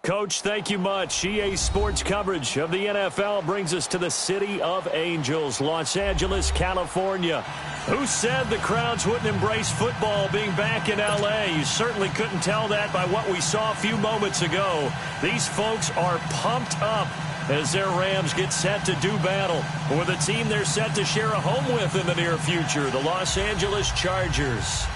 Coach, thank you much. EA Sports coverage of the NFL brings us to the City of Angels, Los Angeles, California. Who said the crowds wouldn't embrace football being back in L.A.? You certainly couldn't tell that by what we saw a few moments ago. These folks are pumped up as their Rams get set to do battle with a team they're set to share a home with in the near future, the Los Angeles Chargers.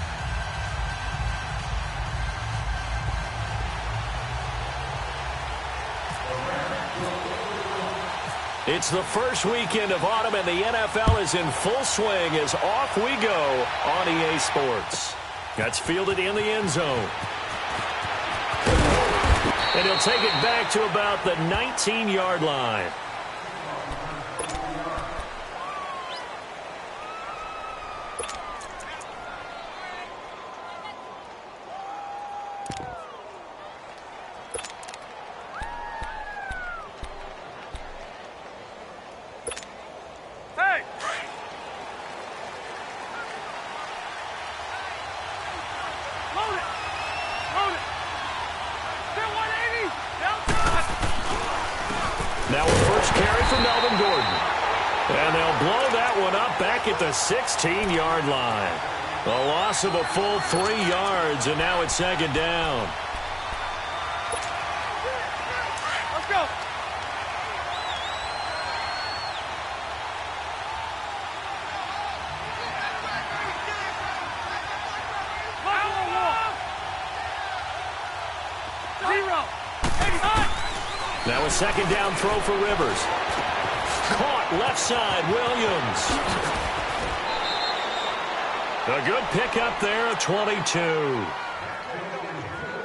It's the first weekend of autumn, and the NFL is in full swing as off we go on EA Sports. That's fielded in the end zone. And he'll take it back to about the 19-yard line. Now a first carry for Melvin Gordon. And they'll blow that one up back at the 16-yard line. A loss of a full 3 yards, and now it's second down. Let's go. Now a second down throw for Rivers. Caught left side, Williams. A good pickup there, 22.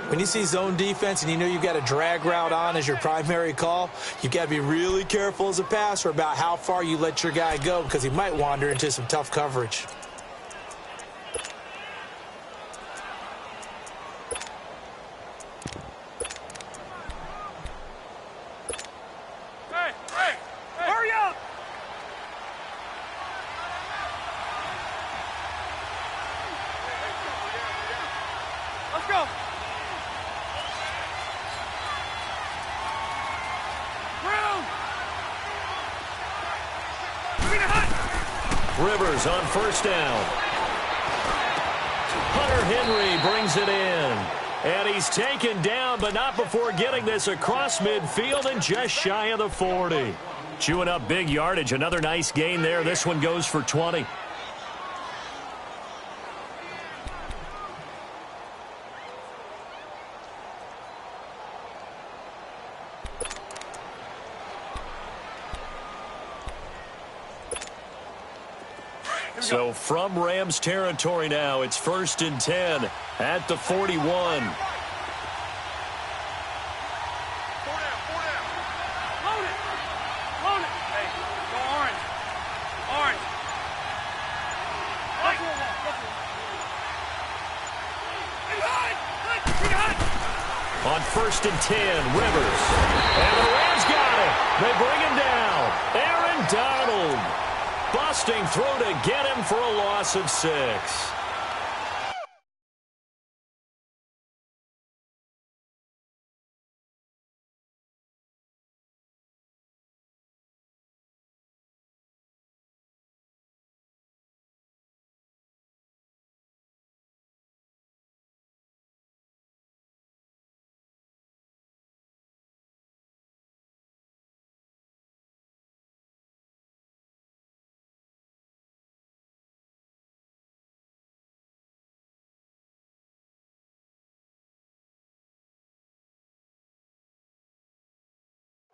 When you see zone defense and you know you've got a drag route on as your primary call, you've got to be really careful as a passer about how far you let your guy go because he might wander into some tough coverage. Rivers on first down. Hunter Henry brings it in. And he's taken down, but not before getting this across midfield and just shy of the 40. Chewing up big yardage. Another nice gain there. This one goes for 20. So from Rams territory now, it's 1st and 10 at the 41. Four down. Load it. Load it. Hey, go orange. Orange. On 1st and 10, Rivers. And the Rams got it. They bring him down. Aaron Donald. Busting through to get him for a loss of 6.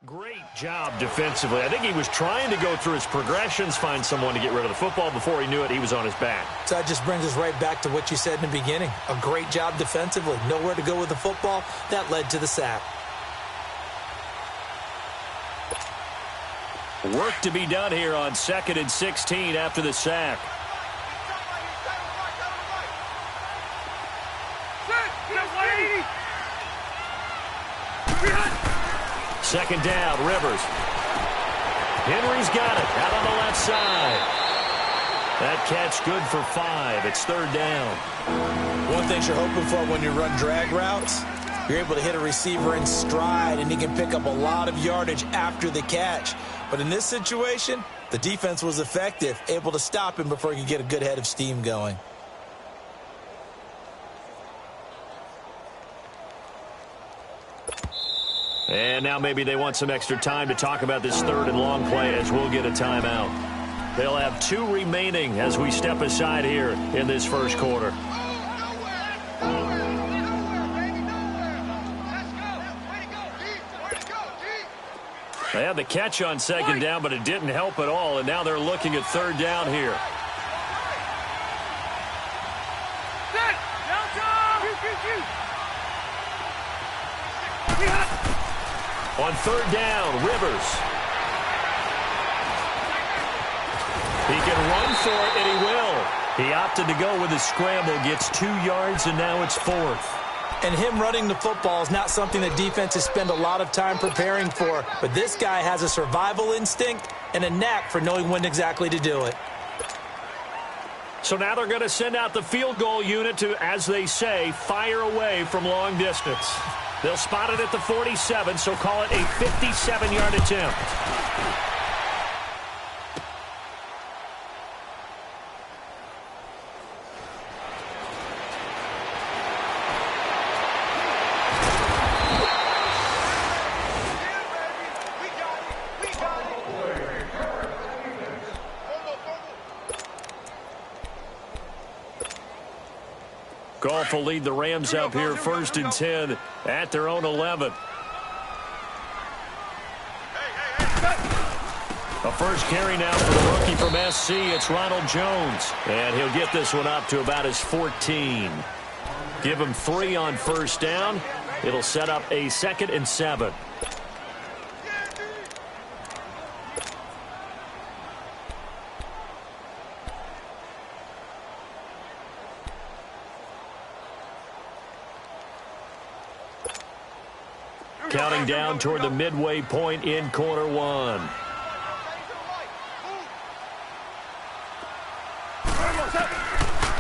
Great job defensively. I think he was trying to go through his progressions, find someone to get rid of the football. Before he knew it, he was on his back. So that just brings us right back to what you said in the beginning. A great job defensively. Nowhere to go with the football. That led to the sack. Work to be done here on 2nd and 16 after the sack. Second down, Rivers. Henry's got it out on the left side. That catch good for 5. It's 3rd down. One thing you're hoping for when you run drag routes, You're able to hit a receiver in stride, and he can pick up a lot of yardage after the catch. But in this situation, the defense was effective, able to stop him before he could get a good head of steam going. And now maybe they want some extra time to talk about this third and long play as we'll get a timeout. They'll have 2 remaining as we step aside here in this first quarter. They had the catch on second down, but it didn't help at all, and now they're looking at third down here. On third down, Rivers. He can run for it, and he will. He opted to go with his scramble, gets 2 yards, and now it's 4th. And him running the football is not something that defenses spend a lot of time preparing for. But this guy has a survival instinct and a knack for knowing when exactly to do it. So now they're going to send out the field goal unit to, as they say, fire away from long distance. They'll spot it at the 47, so call it a 57-yard attempt. Goff will lead the Rams up here 1st and 10 at their own 11. A first carry now for the rookie from SC. It's Ronald Jones. And he'll get this one up to about his 14. Give him 3 on first down. It'll set up a 2nd and 7. Counting down toward the midway point in quarter 1.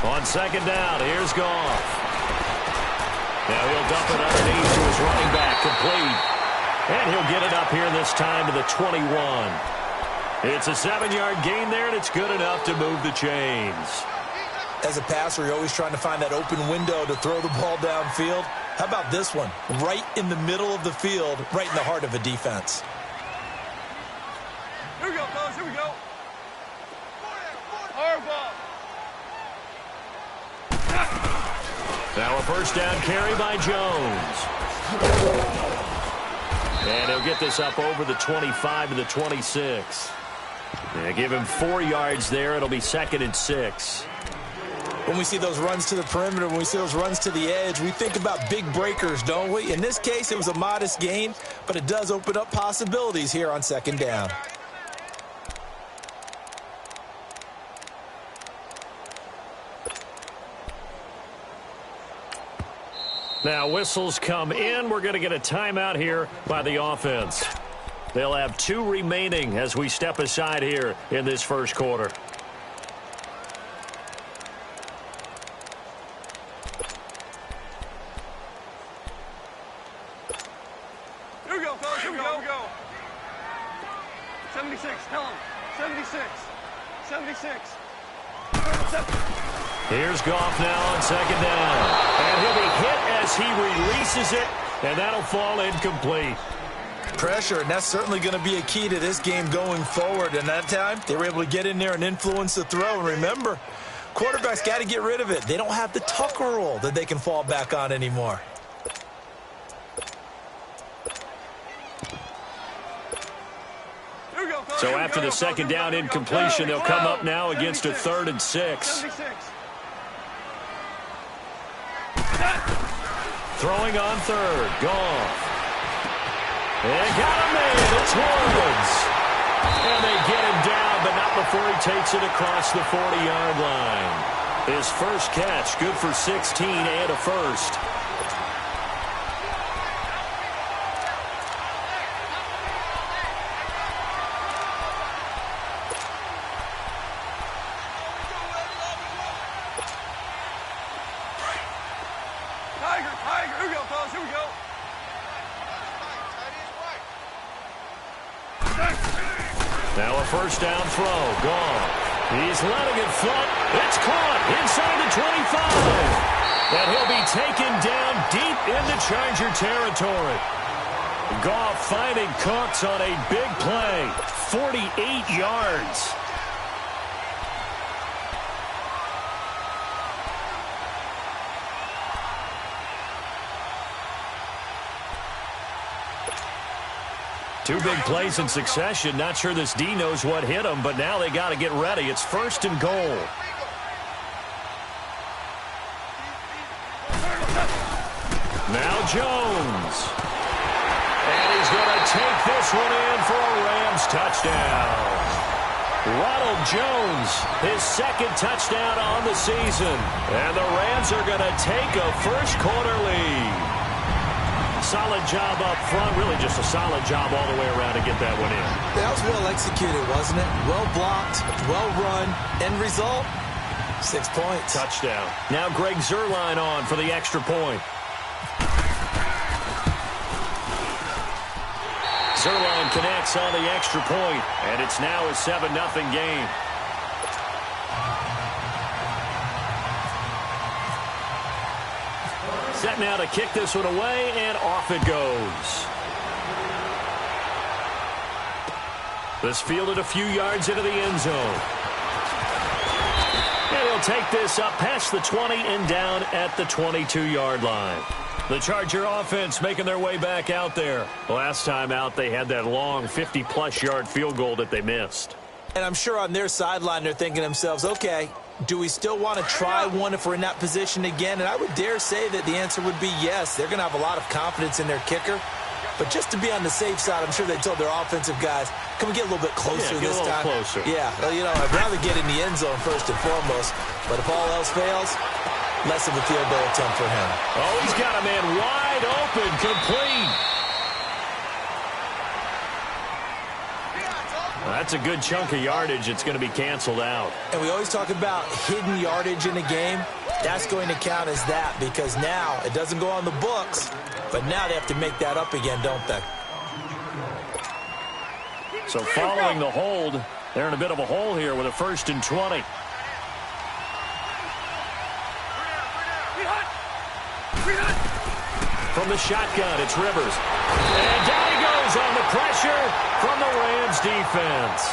On second down, here's Goff. Now he'll dump it underneath to his running back, complete. And he'll get it up here this time to the 21. It's a 7-yard gain there, and it's good enough to move the chains. As a passer, you're always trying to find that open window to throw the ball downfield. How about this one? Right in the middle of the field, right in the heart of a defense. Here we go, fellas. Here we go. Hard ball. Now a first down carry by Jones. And he'll get this up over the 25 to the 26. They give him 4 yards there. It'll be 2nd and 6. When we see those runs to the perimeter, when we see those runs to the edge, we think about big breakers, don't we? In this case, it was a modest gain, but it does open up possibilities here on second down. Now whistles come in. We're going to get a timeout here by the offense. They'll have 2 remaining as we step aside here in this first quarter. Here we go, fellas. Here we go. 76. Tell him. 76. 76. Here's Goff now on second down. And he'll be hit as he releases it, and that'll fall incomplete. Pressure, and that's certainly going to be a key to this game going forward. And that time, they were able to get in there and influence the throw. And remember, quarterbacks got to get rid of it. They don't have the Tucker rule that they can fall back on anymore. So after the second down incompletion, they'll come up now against a 3rd and 6. Throwing on 3rd, Goff. And got him in, it's Woods. And they get him down, but not before he takes it across the 40-yard line. His first catch, good for 16 and a first. Tiger. Here we go, fellas. Here we go. Now a first down throw. Gone. He's letting it float. It's caught inside the 25. And he'll be taken down deep into Charger territory. Goff finding Cooks on a big play. 48 yards. Two big plays in succession. Not sure this D knows what hit him, but now they got to get ready. It's first and goal. Now Jones. And he's going to take this one in for a Rams touchdown. Ronald Jones, his second touchdown on the season. And the Rams are going to take a first-quarter lead. Solid job up front, really just a solid job all the way around to get that one in. That was well executed, wasn't it? Well blocked, well run. End result, 6 points. Touchdown. Now Greg Zuerlein on for the extra point. Zuerlein connects on the extra point, and it's now a 7-0 game. Set now to kick this one away, and off it goes. This fielded a few yards into the end zone. And he'll take this up past the 20 and down at the 22-yard line. The Charger offense making their way back out there. Last time out, they had that long 50-plus yard field goal that they missed. And I'm sure on their sideline they're thinking to themselves, okay, do we still want to try one if we're in that position again? And I would dare say that the answer would be yes. They're going to have a lot of confidence in their kicker. But just to be on the safe side, I'm sure they told their offensive guys, can we get a little bit closer this time? Closer. Yeah, well, you know, I'd rather get in the end zone first and foremost. But if all else fails, less of a field goal attempt for him. Oh, he's got a man wide open, complete. That's a good chunk of yardage. It's going to be canceled out. And we always talk about hidden yardage in a game. That's going to count as that because now it doesn't go on the books, but now they have to make that up again, don't they? So following the hold, they're in a bit of a hole here with a 1st and 20. From the shotgun, it's Rivers. And down he goes on the pressure from the Rams defense.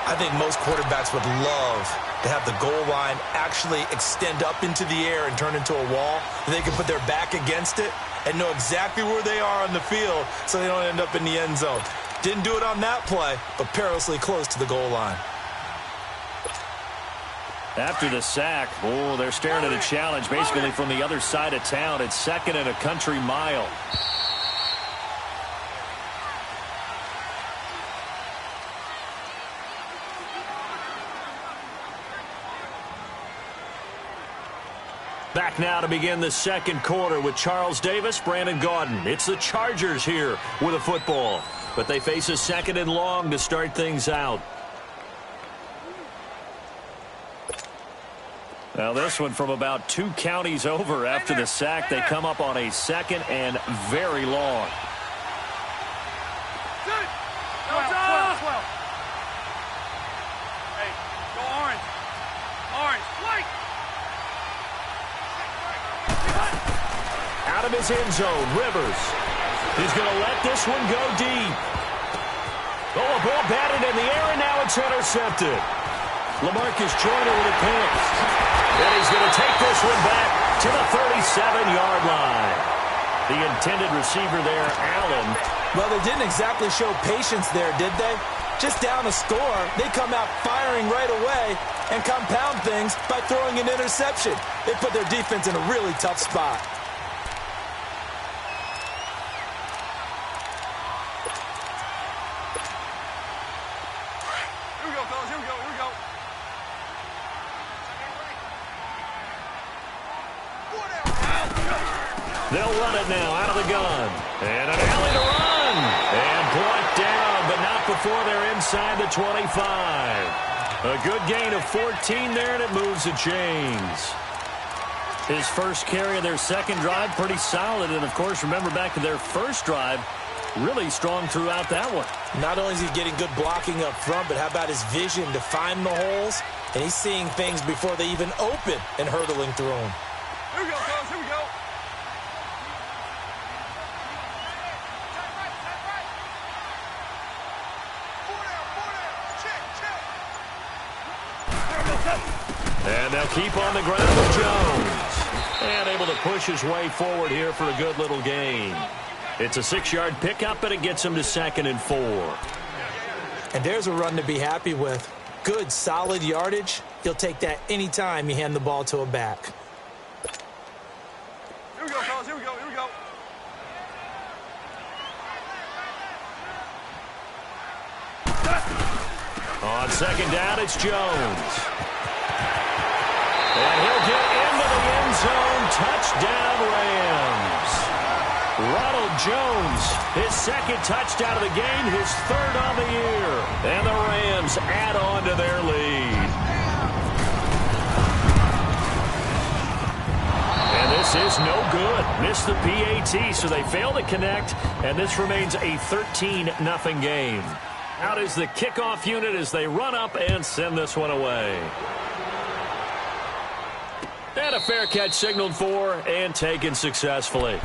I think most quarterbacks would love to have the goal line actually extend up into the air and turn into a wall. They can put their back against it and know exactly where they are on the field so they don't end up in the end zone. Didn't do it on that play, but perilously close to the goal line. After the sack, oh, they're staring at a challenge basically from the other side of town. It's 2nd and a country mile. Back now to begin the second quarter with Charles Davis, Brandon Gaudin. It's the Chargers here with a football, but they face a 2nd and long to start things out. Now this one from about 2 counties over after the sack. They come up on a 2nd and very long. Hey, go orange. Orange, white. Out of his end zone, Rivers. He's going to let this one go deep. Oh, a ball batted in the air, and now it's intercepted. LaMarcus Joyner with a pick. And he's going to take this one back to the 37-yard line. The intended receiver there, Allen. Well, they didn't exactly show patience there, did they? Just down a score, they come out firing right away and compound things by throwing an interception. They put their defense in a really tough spot. Here we go, fellas. Here we go. Here we go. They'll run it now out of the gun. And an alley to run. And brought down, but not before they're inside the 25. A good gain of 14 there, and it moves the chains. His first carry of their second drive, pretty solid. And, of course, remember back to their first drive, really strong throughout that one. Not only is he getting good blocking up front, but how about his vision to find the holes? And he's seeing things before they even open and hurdling through them. Here we go, fellas. Here we go. And they'll keep on the ground with Jones. And able to push his way forward here for a good little gain. It's a 6-yard pickup, and it gets him to 2nd and 4. And there's a run to be happy with. Good, solid yardage. You'll take that anytime you hand the ball to a back. Here we go, fellas. Here we go. Here we go. On 2nd down, it's Jones. And he'll get into the end zone. Touchdown, Rams. Ronald Jones, his 2nd touchdown of the game, his 3rd on the year. And the Rams add on to their lead. And this is no good. Missed the PAT, so they fail to connect, and this remains a 13-0 game. Out is the kickoff unit as they run up and send this one away. And a fair catch signaled for and taken successfully.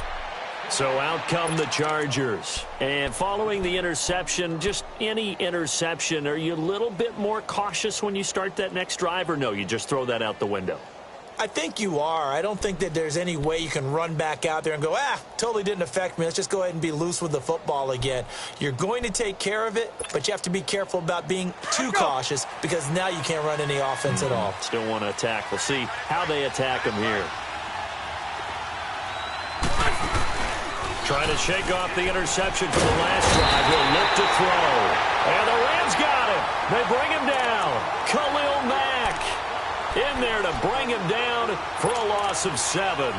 So out come the Chargers. And following the interception, just any interception, are you a little bit more cautious when you start that next drive, or no, you just throw that out the window? I think you are. I don't think that there's any way you can run back out there and go, totally didn't affect me. Let's just go ahead and be loose with the football again. You're going to take care of it, but you have to be careful about being too cautious because now you can't run any offense at all. Still want to attack. We'll see how they attack him here. Trying to shake off the interception from the last drive. He'll look to throw. And the Rams got him. They bring him down. Khalil Mack in there to bring him down for a loss of 7.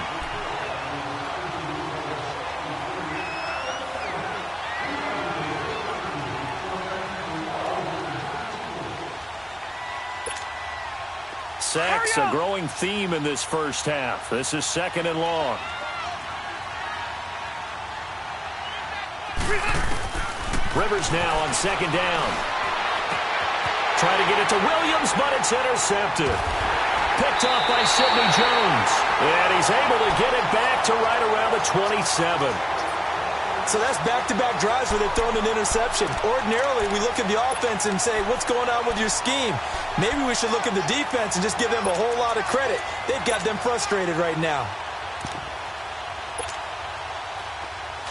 Sacks, a growing theme in this first half. This is 2nd and long. Rivers now on 2nd down. Trying to get it to Williams, but it's intercepted. Picked off by Sidney Jones. And he's able to get it back to right around the 27. So that's back-to-back drives where they're throwing an interception. Ordinarily, we look at the offense and say, what's going on with your scheme? Maybe we should look at the defense and just give them a whole lot of credit. They've got them frustrated right now.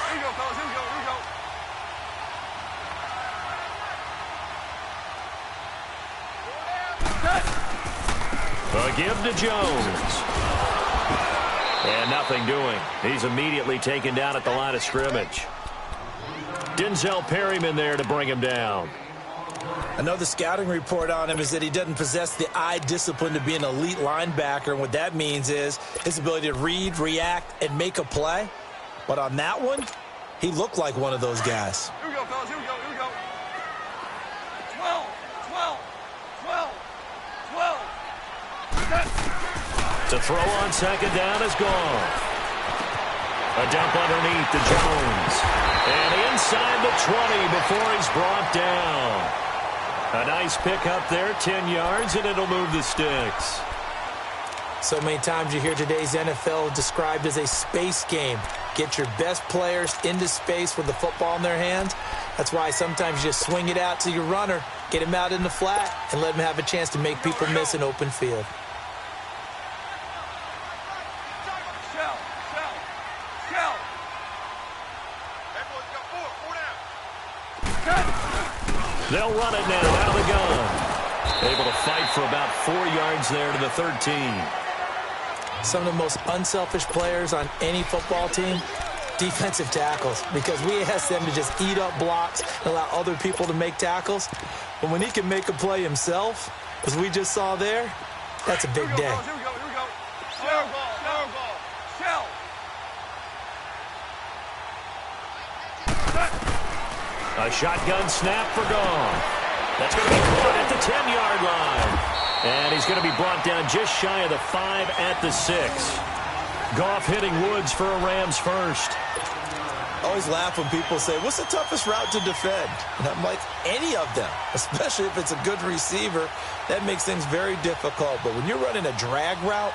Here we go, fellas. Here we go. Here we go. A give to Jones. And nothing doing. He's immediately taken down at the line of scrimmage. Denzel Perryman there to bring him down. Another scouting report on him is that he doesn't possess the eye discipline to be an elite linebacker. And what that means is his ability to read, react, and make a play. But on that one, he looked like one of those guys. Here we go, fellas. Here we go. Here we go. 12, 12, 12, 12. To throw on 2nd down is gone. A dump underneath to Jones. And inside the 20 before he's brought down. A nice pick up there, 10 yards, and it'll move the sticks. So many times you hear today's NFL described as a space game. Get your best players into space with the football in their hands. That's why sometimes you just swing it out to your runner, get him out in the flat, and let him have a chance to make people miss an open field. They'll run it now out of the gun. Able to fight for about 4 yards there to the 13. Some of the most unselfish players on any football team, defensive tackles, because we ask them to just eat up blocks and allow other people to make tackles. But when he can make a play himself, as we just saw there, that's a big day. Here we go, here we go. Shell ball, shell. A shotgun snap for Goff. That's going to be caught at the 10-yard line. And he's going to be brought down just shy of the 5 at the 6. Goff hitting Woods for a Rams first. I always laugh when people say, what's the toughest route to defend? And I'm like, any of them, especially if it's a good receiver. That makes things very difficult. But when you're running a drag route,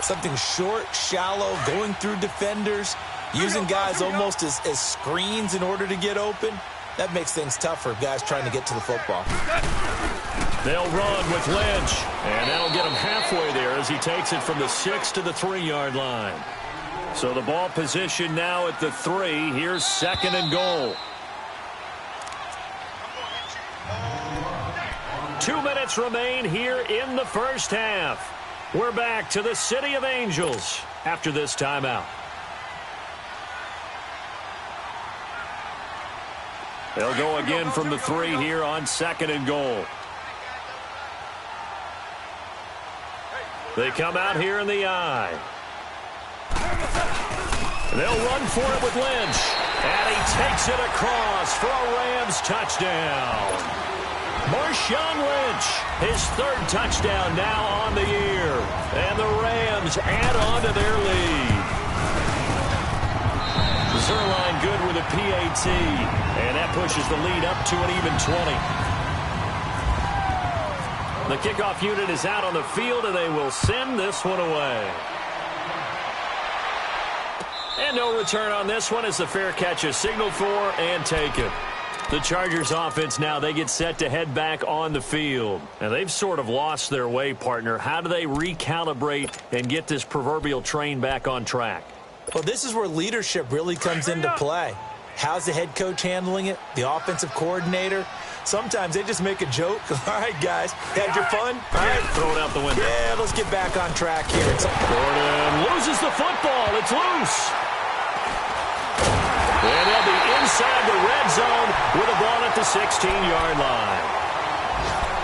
something short, shallow, going through defenders, using guys almost as screens in order to get open, that makes things tough for guys trying to get to the football. They'll run with Lynch, and that'll get him halfway there as he takes it from the 6 to the 3-yard line. So the ball position now at the 3. Here's 2nd and goal. 2 minutes remain here in the first half. We're back to the City of Angels after this timeout. They'll go again from the 3 here on 2nd and goal. They come out here in the I. They'll run for it with Lynch. And he takes it across for a Rams touchdown. Marshawn Lynch, his 3rd touchdown now on the year. And the Rams add on to their lead. Zerline good with a PAT. And that pushes the lead up to an even 20. The kickoff unit is out on the field, and they will send this one away. And no return on this one as the fair catch is signaled for and taken. The Chargers offense now, they get set to head back on the field. And they've sort of lost their way, partner. How do they recalibrate and get this proverbial train back on track? Well, this is where leadership really comes into play. How's the head coach handling it? The offensive coordinator? Sometimes they just make a joke. All right, guys, had your fun? All right, throw it out the window. Yeah, let's get back on track here. Gordon loses the football. It's loose. And they'll be inside the red zone with a ball at the 16-yard line.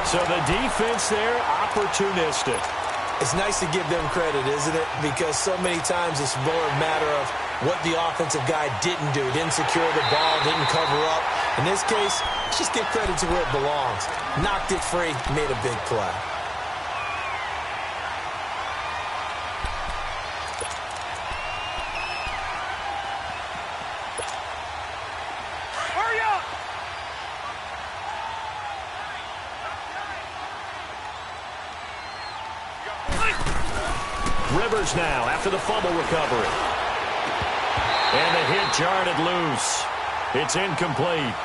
So the defense there, opportunistic. It's nice to give them credit, isn't it? Because so many times it's more a matter of what the offensive guy didn't do. Didn't secure the ball, didn't cover up. In this case, let's just give credit to where it belongs. Knocked it free, made a big play. Hurry up! Rivers now after the fumble recovery. And the hit jarred it loose. It's incomplete.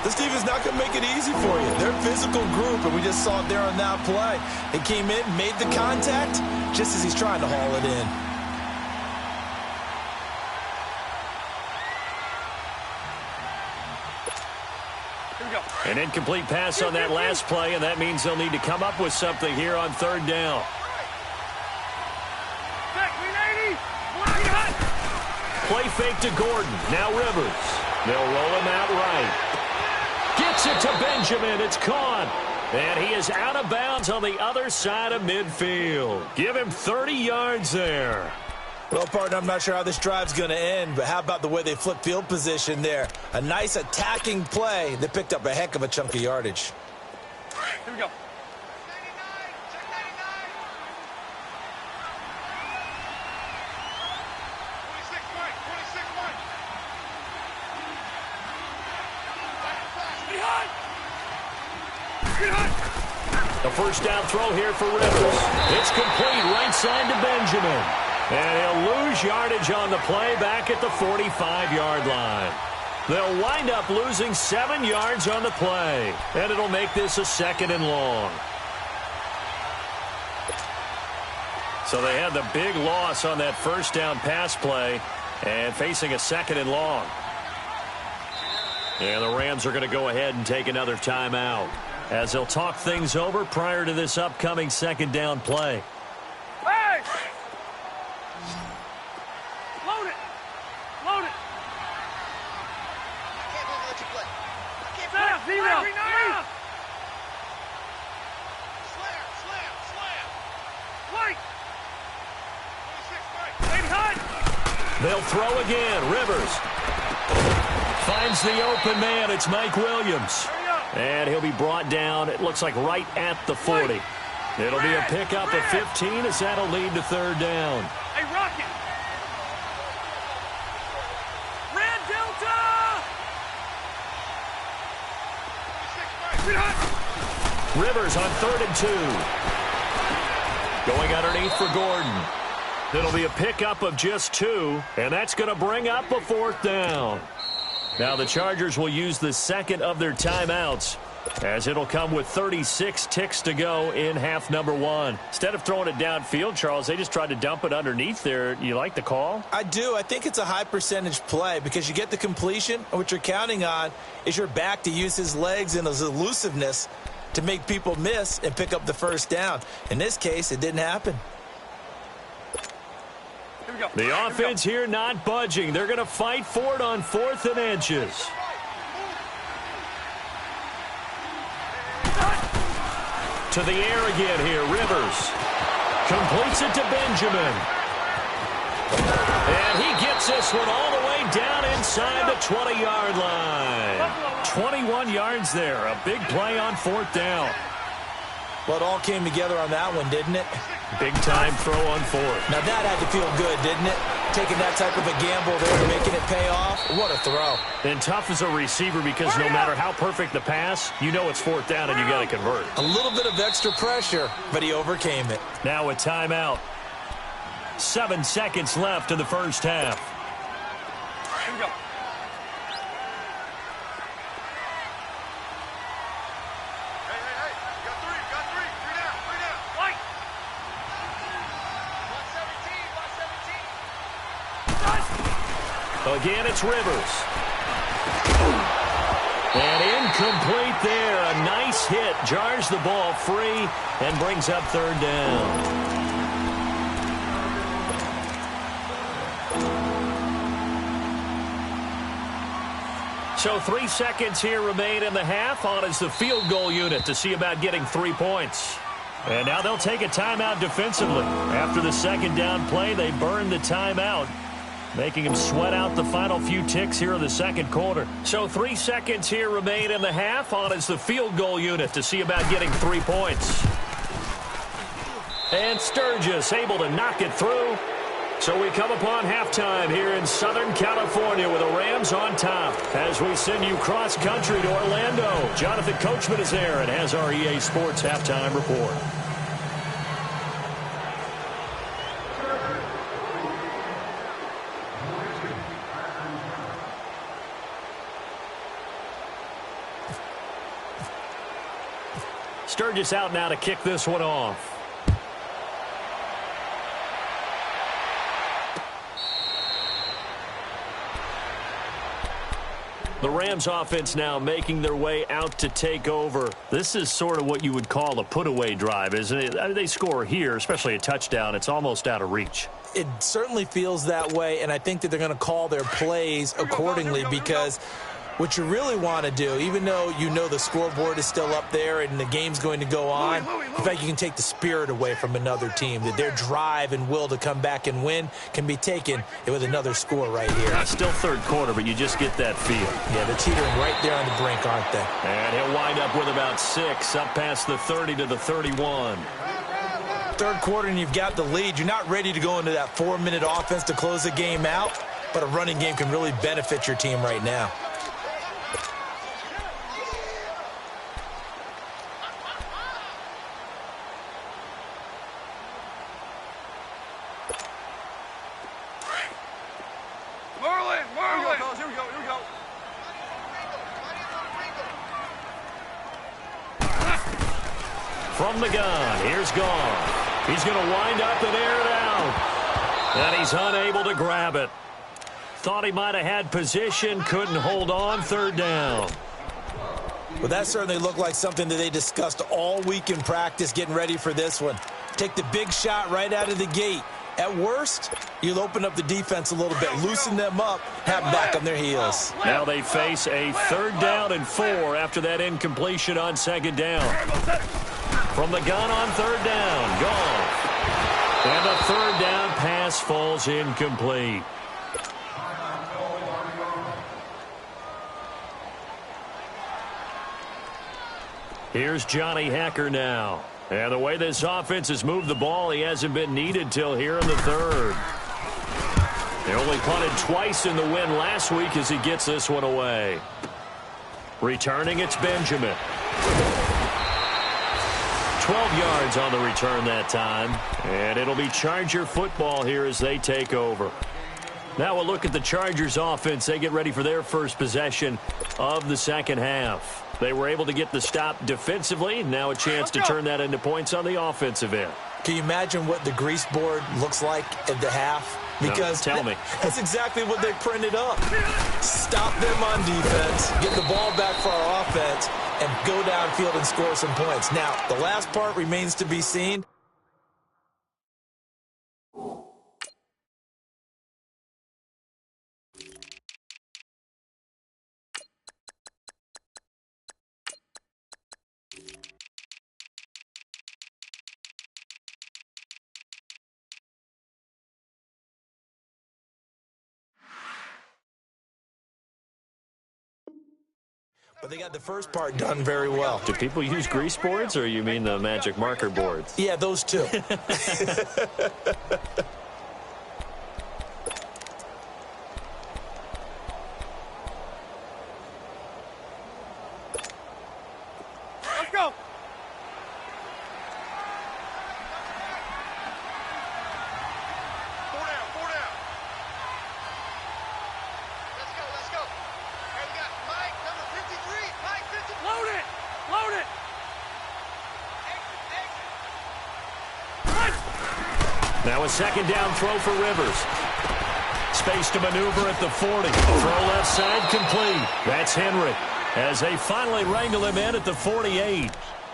This defense is not going to make it easy for you. They're a physical group, and we just saw it there on that play. It came in, made the contact, just as he's trying to haul it in. Here we go. An incomplete pass on that last play, and that means they'll need to come up with something here on 3rd down. Play fake to Gordon. Now Rivers. They'll roll him out right. Gets it to Benjamin. It's caught. And he is out of bounds on the other side of midfield. Give him 30 yards there. Well, partner, I'm not sure how this drive's going to end, but how about the way they flip field position there? A nice attacking play that picked up a heck of a chunk of yardage. Here we go. The first down throw here for Rivers. It's complete right side to Benjamin. And he'll lose yardage on the play back at the 45-yard line. They'll wind up losing 7 yards on the play. And it'll make this a 2nd and long. So they had the big loss on that first down pass play and facing a 2nd and long. And the Rams are going to go ahead and take another timeout as they'll talk things over prior to this upcoming 2nd down play. Hey! Load it! Load it! I can't let you play. I can't play. Zero! Slam! Slam! Slam! White! 26, right. They'll throw again. Rivers finds the open man. It's Mike Williams. And he'll be brought down, it looks like right at the 40. It'll be a pickup of 15 as that'll lead to 3rd down. Hey, Rocket! Rivers on 3rd and 2. Going underneath for Gordon. It'll be a pickup of just 2, and that's going to bring up a 4th down. Now the Chargers will use the second of their timeouts, as it'll come with 36 ticks to go in half number 1. Instead of throwing it downfield, Charles, they just tried to dump it underneath there. You like the call? I do. I think it's a high percentage play because you get the completion, and what you're counting on is your back to use his legs and his elusiveness to make people miss and pick up the 1st down. In this case, it didn't happen. The offense here not budging. They're going to fight for it on 4th and inches. To the air again here, Rivers. Completes it to Benjamin. And he gets this one all the way down inside the 20-yard line. 21 yards there. A big play on 4th down. Well, it all came together on that one, didn't it? Big-time throw on 4th. Now, that had to feel good, didn't it? Taking that type of a gamble there and making it pay off. What a throw. And tough as a receiver because no matter how perfect the pass, you know it's 4th down and you got to convert. A little bit of extra pressure, but he overcame it. Now a timeout. 7 seconds left in the first half. Here we go. Again, it's Rivers. And incomplete there. A nice hit. Jars the ball free and brings up 3rd down. So 3 seconds here remain in the half. On is the field goal unit to see about getting 3 points. And now they'll take a timeout defensively. After the 2nd down play, they burn the timeout, making him sweat out the final few ticks here in the 2nd quarter. So 3 seconds here remain in the half. On is the field goal unit to see about getting 3 points. And Sturgis able to knock it through. So we come upon halftime here in Southern California with the Rams on top. As we send you cross-country to Orlando, Jonathan Coachman is there and has our EA Sports halftime report. Sturgis out now to kick this one off. The Rams offense now making their way out to take over. This is sort of what you would call a put-away drive, isn't it? I mean, they score here, especially a touchdown. It's almost out of reach. It certainly feels that way, and I think that they're going to call their plays accordingly because what you really want to do, even though you know the scoreboard is still up there and the game's going to go on, in fact, you can take the spirit away from another team. That their drive and will to come back and win can be taken with another score right here. Still 3rd quarter, but you just get that feel. Yeah, they're teetering right there on the brink, aren't they? And he'll wind up with about 6, up past the 30 to the 31. 3rd quarter, and you've got the lead. You're not ready to go into that 4-minute offense to close the game out, but a running game can really benefit your team right now. From the gun, here's Goff. He's going to wind up and air it out. And he's unable to grab it. Thought he might have had position, couldn't hold on, 3rd down. Well, that certainly looked like something that they discussed all week in practice getting ready for this one. Take the big shot right out of the gate. At worst, you'll open up the defense a little bit, loosen them up, have them back on their heels. Now they face a 3rd down and 4 after that incompletion on 2nd down. From the gun on 3rd down, Goff. And the 3rd down pass falls incomplete. Here's Johnny Hacker now. And the way this offense has moved the ball, he hasn't been needed till here in the 3rd. They only punted twice in the win last week as he gets this one away. Returning, it's Benjamin. 12 yards on the return that time. And it'll be Charger football here as they take over. Now we'll look at the Chargers offense. They get ready for their first possession of the second half. They were able to get the stop defensively. Now a chance to turn that into points on the offensive end. Can you imagine what the grease board looks like at the half? Because no, tell me. That's exactly what they printed up. Stop them on defense, get the ball back for our offense, and go downfield and score some points. Now, the last part remains to be seen. But they got the first part done very well. Do people use grease boards, or you mean the magic marker boards? Yeah, those two. Let's go. Four down, four down. Let's go. Hey, we got Mike, number 53. Mike, 53. Load it. Now a second down throw for Rivers. Space to maneuver at the 40. Throw left side complete. That's Henry as they finally wrangle him in at the 48.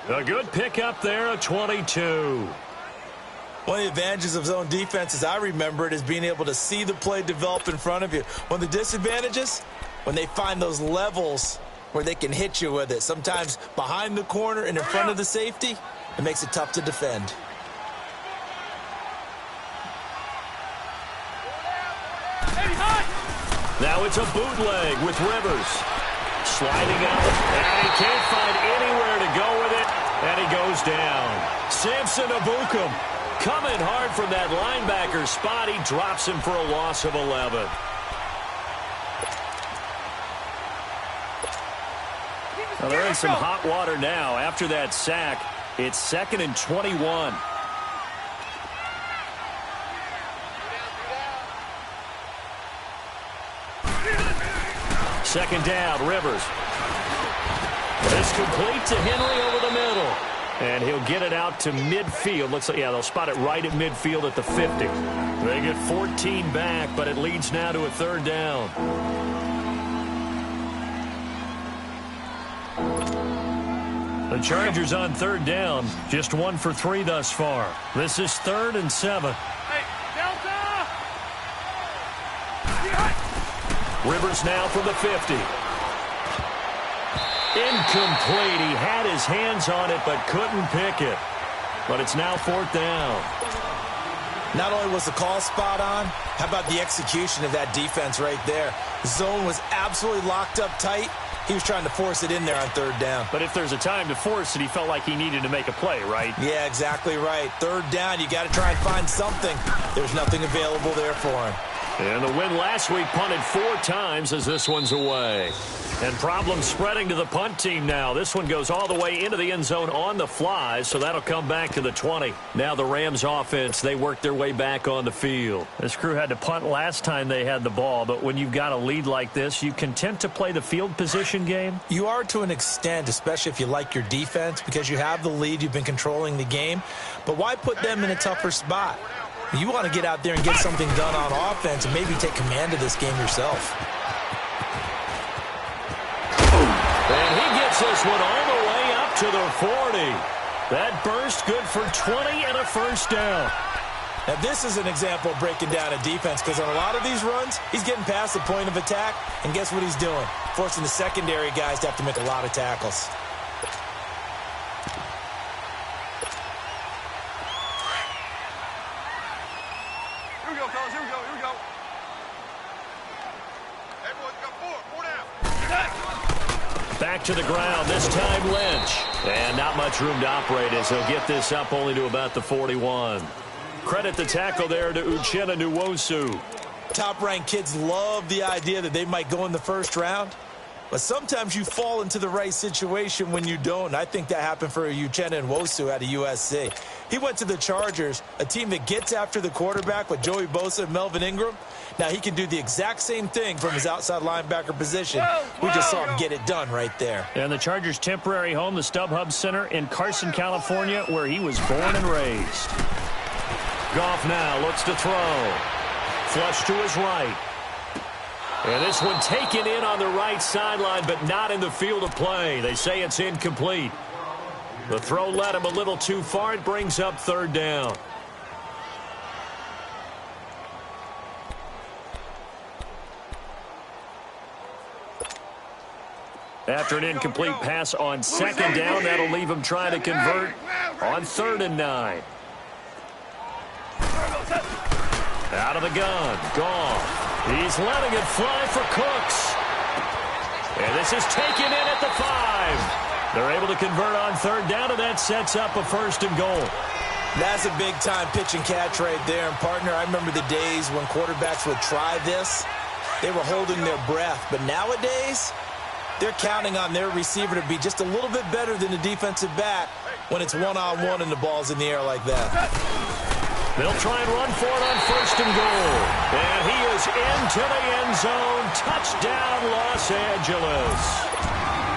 A good pickup there, a 22. One of the advantages of zone defense, as I remember it, is being able to see the play develop in front of you. One of the disadvantages, when they find those levels where they can hit you with it. Sometimes behind the corner and in front of the safety, it makes it tough to defend. Now it's a bootleg with Rivers. Sliding out, and he can't find anywhere to go with it, and he goes down. Samson Abukum coming hard from that linebacker spot. He drops him for a loss of 11. Well, they're in some hot water now. After that sack, it's 2nd and 21. Second down, Rivers. It's complete to Henry over the middle. And he'll get it out to midfield. Looks like, yeah, they'll spot it right at midfield at the 50. They get 14 back, but it leads now to a 3rd down. The Chargers on 3rd down, just 1 for 3 thus far. This is 3rd and 7. Hey, Delta! Rivers now from the 50. Incomplete. He had his hands on it but couldn't pick it. But it's now 4th down. Not only was the call spot on, how about the execution of that defense right there? The zone was absolutely locked up tight. He was trying to force it in there on 3rd down. But if there's a time to force it, he felt like he needed to make a play, right? Yeah, exactly right. 3rd down, you got to try and find something. There's nothing available there for him. And the win last week punted 4 times as this one's away. And problems spreading to the punt team now. This one goes all the way into the end zone on the fly, so that'll come back to the 20. Now the Rams offense, they work their way back on the field. This crew had to punt last time they had the ball, but when you've got a lead like this, you content to play the field position game? You are to an extent, especially if you like your defense, because you have the lead, you've been controlling the game. But why put them in a tougher spot? You want to get out there and get something done on offense and maybe take command of this game yourself. And he gets this one all the way up to the 40. That burst good for 20 and a 1st down. Now, this is an example of breaking down a defense because on a lot of these runs, he's getting past the point of attack, and guess what he's doing? Forcing the secondary guys to have to make a lot of tackles. Here we go, fellas. Here we go. Everyone's got 4 down. Back to the ground, this time Lynch. And not much room to operate as he'll get this up only to about the 41. Credit the tackle there to Uchenna Nwosu. Top-ranked kids love the idea that they might go in the 1st round. But sometimes you fall into the right situation when you don't. And I think that happened for Uchenna Nwosu out of USC. He went to the Chargers, a team that gets after the quarterback with Joey Bosa and Melvin Ingram. Now he can do the exact same thing from his outside linebacker position. We just saw him get it done right there. And the Chargers' temporary home, the StubHub Center in Carson, California, where he was born and raised. Goff now looks to throw. Flush to his right. And this one taken in on the right sideline, but not in the field of play. They say it's incomplete. The throw led him a little too far. It brings up third down. After an incomplete pass on second down, that'll leave him trying to convert on 3rd and 9. Out of the gun, Goff. He's letting it fly for Cooks. And this is taken in at the 5. They're able to convert on 3rd down, and that sets up a 1st and goal. That's a big-time pitch and catch right there. And, partner, I remember the days when quarterbacks would try this. They were holding their breath. But nowadays, they're counting on their receiver to be just a little bit better than the defensive back when it's one-on-one and the ball's in the air like that. They'll try and run for it on 1st and goal. And he is into the end zone. Touchdown, Los Angeles.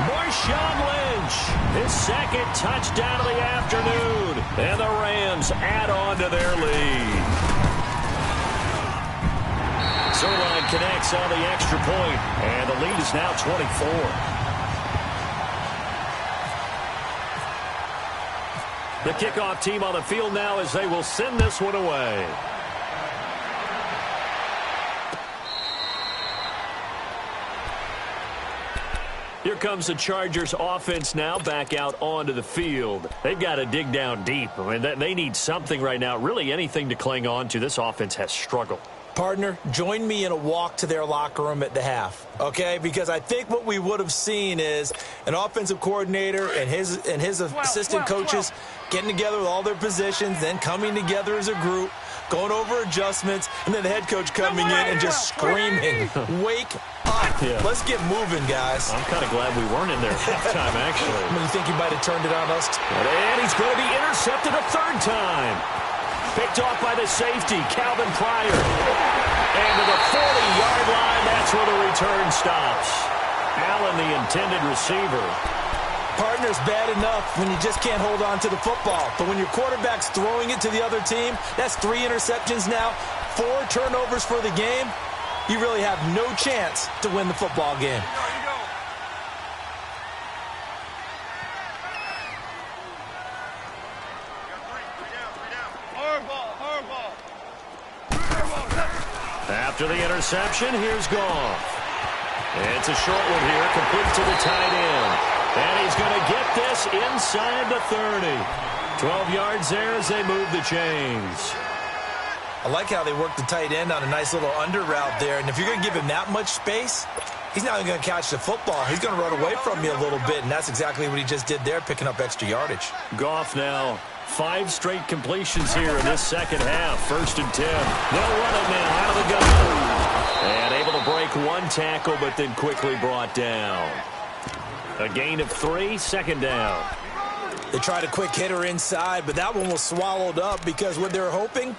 Marshawn Lynch, his 2nd touchdown of the afternoon. And the Rams add on to their lead. Zerline connects on the extra point, and the lead is now 24. The kickoff team on the field now as they will send this one away. Here comes the Chargers offense now back out onto the field. They've got to dig down deep. I mean, they need something right now, really anything to cling on to. This offense has struggled. Partner, join me in a walk to their locker room at the half, okay? Because I think what we would have seen is an offensive coordinator and his assistant coaches getting together with all their positions, then coming together as a group, going over adjustments, and then the head coach coming in and just screaming, wake up. Yeah. Let's get moving, guys. I'm kind of glad we weren't in there at halftime, actually. I mean, you think he might have turned it on us? And he's going to be intercepted a 3rd time. Picked off by the safety, Calvin Pryor. And to the 40-yard line, that's where the return stops. Allen, the intended receiver. Partner's bad enough when you just can't hold on to the football. But when your quarterback's throwing it to the other team, that's 3 interceptions now, 4 turnovers for the game. You really have no chance to win the football game. After the interception, here's Goff. It's a short one here, complete to the tight end. And he's going to get this inside the 30. 12 yards there as they move the chains. I like how they work the tight end on a nice little under route there. And if you're going to give him that much space, he's not even going to catch the football. He's going to run away from you a little bit, and that's exactly what he just did there, picking up extra yardage. Goff now 5 straight completions here in this second half. 1st and 10. They'll run it now out of the gun. And able to break 1 tackle, but then quickly brought down. A gain of 3, 2nd down. They tried a quick hitter inside, but that one was swallowed up because what they're hoping,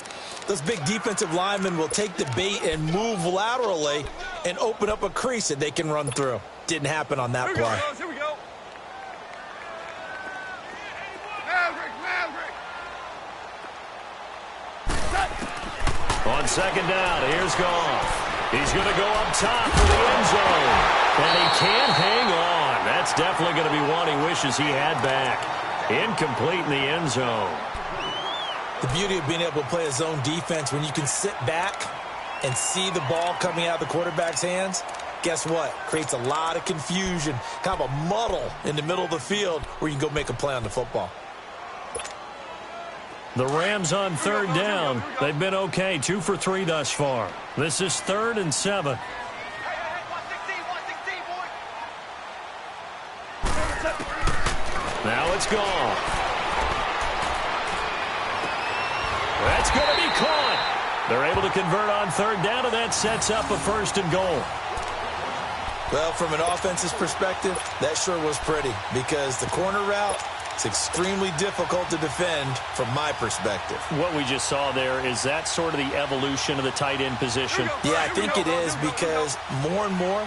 those big defensive linemen will take the bait and move laterally and open up a crease that they can run through. Didn't happen on that play. Here we go. On 2nd down, here's Goff. He's going to go up top for the end zone. And he can't hang on. That's definitely going to be one he wishes he had back. Incomplete in the end zone. The beauty of being able to play a zone defense, when you can sit back and see the ball coming out of the quarterback's hands, guess what? Creates a lot of confusion, kind of a muddle in the middle of the field where you can go make a play on the football. The Rams on 3rd down. They've been okay, 2 for 3 thus far. This is 3rd and 7. Now it's Goff. That's going to be caught. They're able to convert on 3rd down, and that sets up a 1st and goal. Well, from an offensive perspective, that sure was pretty because the corner route is extremely difficult to defend from my perspective. What we just saw there, is that sort of the evolution of the tight end position? Yeah, I think it is because more and more,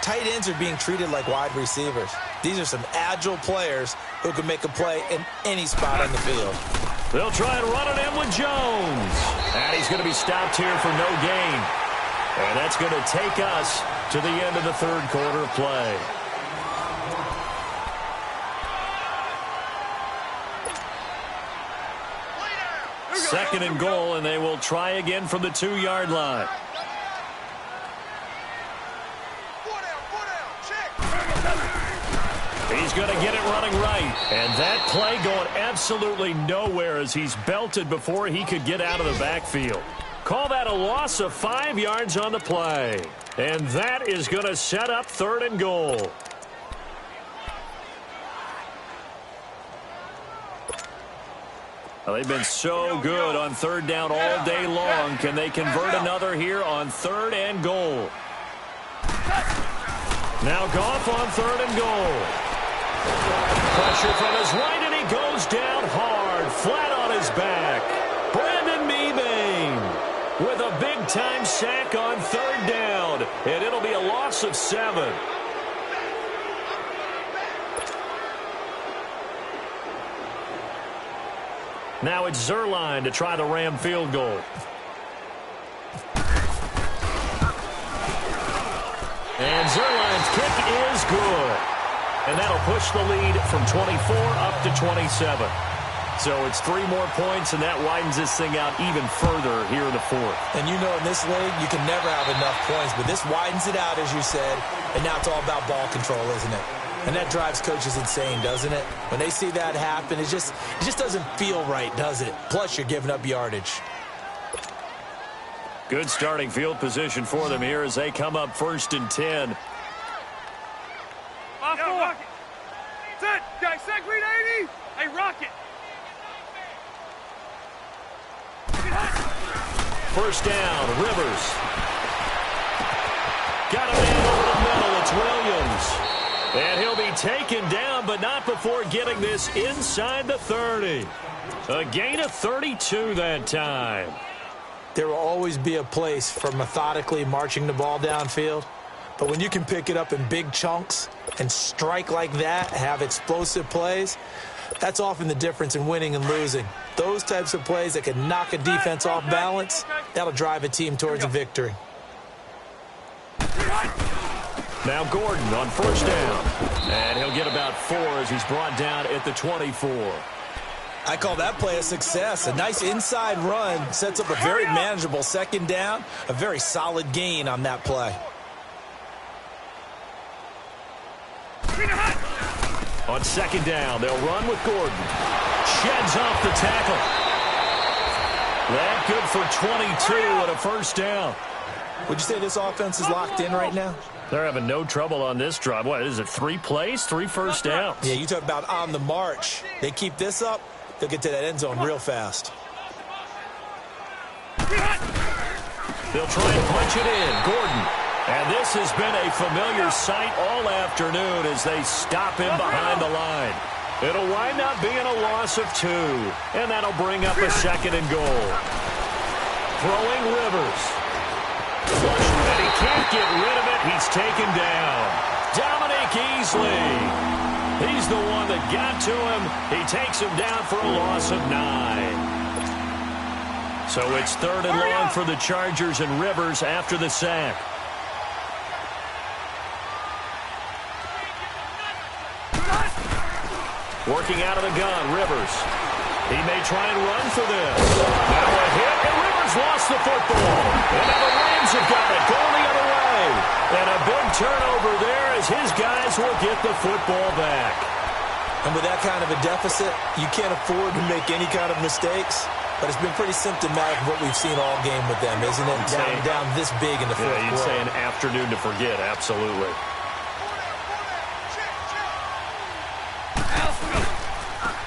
tight ends are being treated like wide receivers. These are some agile players who can make a play in any spot on the field. They'll try and run it in with Jones. And he's going to be stopped here for no gain. And that's going to take us to the end of the third quarter play. Second and goal, and they will try again from the 2-yard line. He's going to get it running right. And that play going absolutely nowhere as he's belted before he could get out of the backfield. Call that a loss of 5 yards on the play. And that is going to set up third and goal. Well, they've been so good on third down all day long. Can they convert another here on third and goal? Now Goff on third and goal. Pressure from his right, and he goes down hard, flat on his back. Brandon Mebane with a big-time sack on third down, and it'll be a loss of 7. Now it's Zerline to try the Ram field goal. And Zerline's kick is good. And that'll push the lead from 24 up to 27. So it's 3 more points, and that widens this thing out even further here in the fourth. And you know in this league, you can never have enough points, but this widens it out, as you said, and now it's all about ball control, isn't it? And that drives coaches insane, doesn't it? When they see that happen, it just doesn't feel right, does it? Plus, you're giving up yardage. Good starting field position for them here as they come up 1st and 10. Rock it. Set. Guys, set green 80. Hey, rock it. First down, Rivers. Got a man over the middle. It's Williams. And he'll be taken down, but not before getting this inside the 30. A gain of 32 that time. There will always be a place for methodically marching the ball downfield. But when you can pick it up in big chunks and strike like that, have explosive plays, that's often the difference in winning and losing. Those types of plays that can knock a defense off balance, that'll drive a team towards a victory. Now Gordon on first down. And he'll get about 4 as he's brought down at the 24. I call that play a success. A nice inside run sets up a very manageable second down, a very solid gain on that play. On second down, they'll run with Gordon. Sheds off the tackle. That good for 22 and a first down. Would you say this offense is locked in right now? They're having no trouble on this drive. What is it, 3 plays, 3 first downs? Yeah, you talk about on the march. They keep this up, they'll get to that end zone real fast. They'll try and punch it in. Gordon. And this has been a familiar sight all afternoon as they stop him behind the line. It'll wind up being a loss of 2. And that'll bring up a second and goal. Throwing Rivers. And he can't get rid of it. He's taken down. Dominic Easley. He's the one that got to him. He takes him down for a loss of 9. So it's 3rd and long for the Chargers and Rivers after the sack. Working out of the gun, Rivers. He may try and run for this. Now a hit, and Rivers lost the football. And now the Rams have got it, going the other way. And a big turnover there as his guys will get the football back. And with that kind of a deficit, you can't afford to make any kind of mistakes. But it's been pretty symptomatic of what we've seen all game with them, isn't it? Down this big in the fourth quarter. Yeah, you'd say an afternoon to forget, absolutely.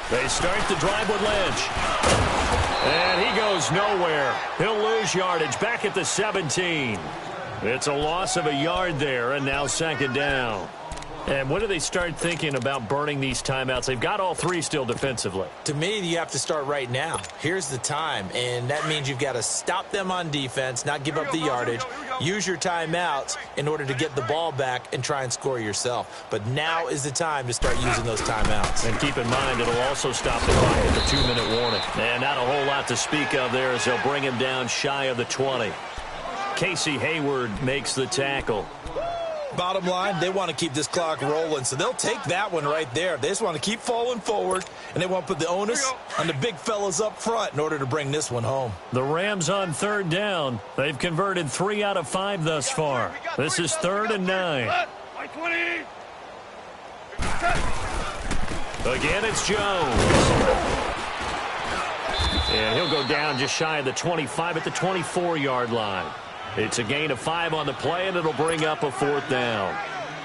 They start the drive with Lynch. And he goes nowhere. He'll lose yardage back at the 17. It's a loss of a yard there, and now second down. And when do they start thinking about burning these timeouts? They've got all three still defensively. To me, you have to start right now. Here's the time, and that means you've got to stop them on defense, not give up the yardage, use your timeouts in order to get the ball back and try and score yourself. But now is the time to start using those timeouts. And keep in mind, it'll also stop the clock at the 2-minute warning. And not a whole lot to speak of there as they'll bring him down shy of the 20. Casey Hayward makes the tackle. Bottom line, they want to keep this clock rolling, so they'll take that one right there. They just want to keep falling forward, and they want to put the onus on the big fellas up front in order to bring this one home. The Rams on third down. They've converted 3 out of 5 thus far. This is 3rd and 9. Again, it's Jones. And he'll go down just shy of the 25 at the 24-yard line. It's a gain of 5 on the play, and it'll bring up a 4th down.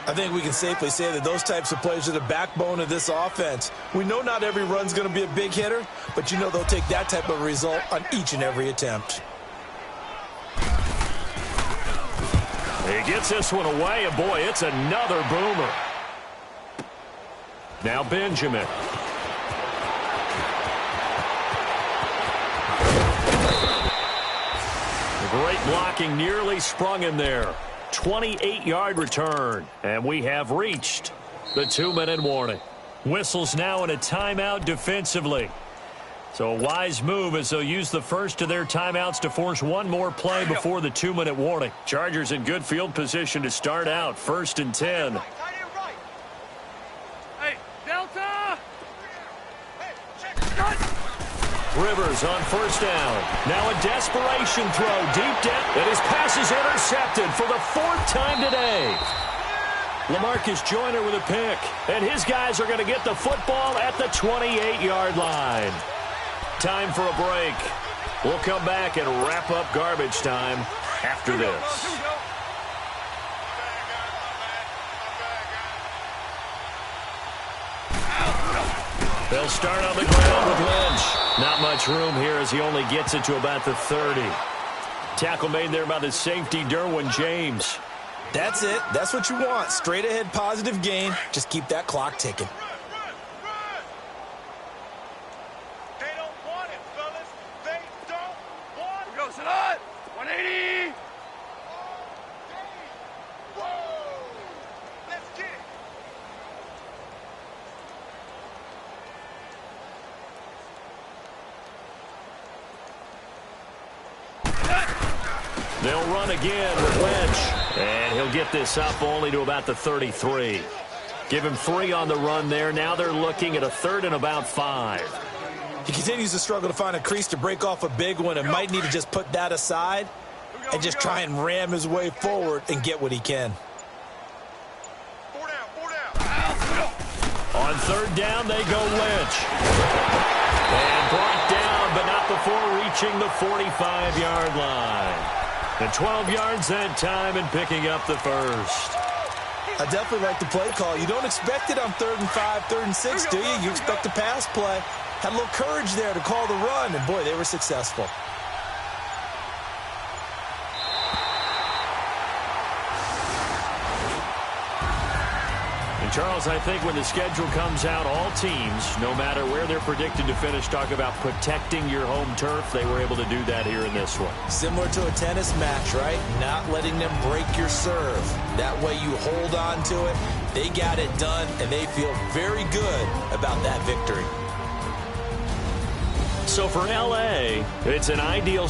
I think we can safely say that those types of plays are the backbone of this offense. We know not every run's going to be a big hitter, but you know they'll take that type of result on each and every attempt. He gets this one away, and boy, it's another boomer. Now Benjamin. Great blocking, nearly sprung him there. 28-yard return, and we have reached the 2-minute warning. Whistles now in a timeout defensively. So a wise move as they'll use the first of their timeouts to force one more play before the 2-minute warning. Chargers in good field position to start out, 1st and 10. Hey, Delta! Rivers on 1st down. Now a desperation throw deep down. And his pass is intercepted for the 4th time today. LaMarcus Joyner with a pick. And his guys are going to get the football at the 28-yard line. Time for a break. We'll come back and wrap up garbage time after this. They'll start on the ground with Lynch. Not much room here as he only gets it to about the 30. Tackle made there by the safety, Derwin James. That's it. That's what you want. Straight ahead positive gain. Just keep that clock ticking. They don't want it, fellas. They don't want it. Go, Sadat. 180. Whoa. Let's get it. They'll run again with Lynch. And he'll get this up only to about the 33. Give him 3 on the run there. Now they're looking at a 3rd and about 5. He continues to struggle to find a crease to break off a big one and might need to just put that aside and just try and ram his way forward and get what he can. 4 down. On 3rd down, they go Lynch. And brought down, but not before reaching the 45-yard line. And 12 yards that time and picking up the 1st. I definitely like the play call. You don't expect it on 3rd and 5, 3rd and 6, do you? You expect a pass play. Had a little courage there to call the run, and boy, they were successful. Charles, I think when the schedule comes out, all teams, no matter where they're predicted to finish, talk about protecting your home turf. They were able to do that here in this one. Similar to a tennis match, right? Not letting them break your serve. That way you hold on to it. They got it done, and they feel very good about that victory. So for L.A., it's an ideal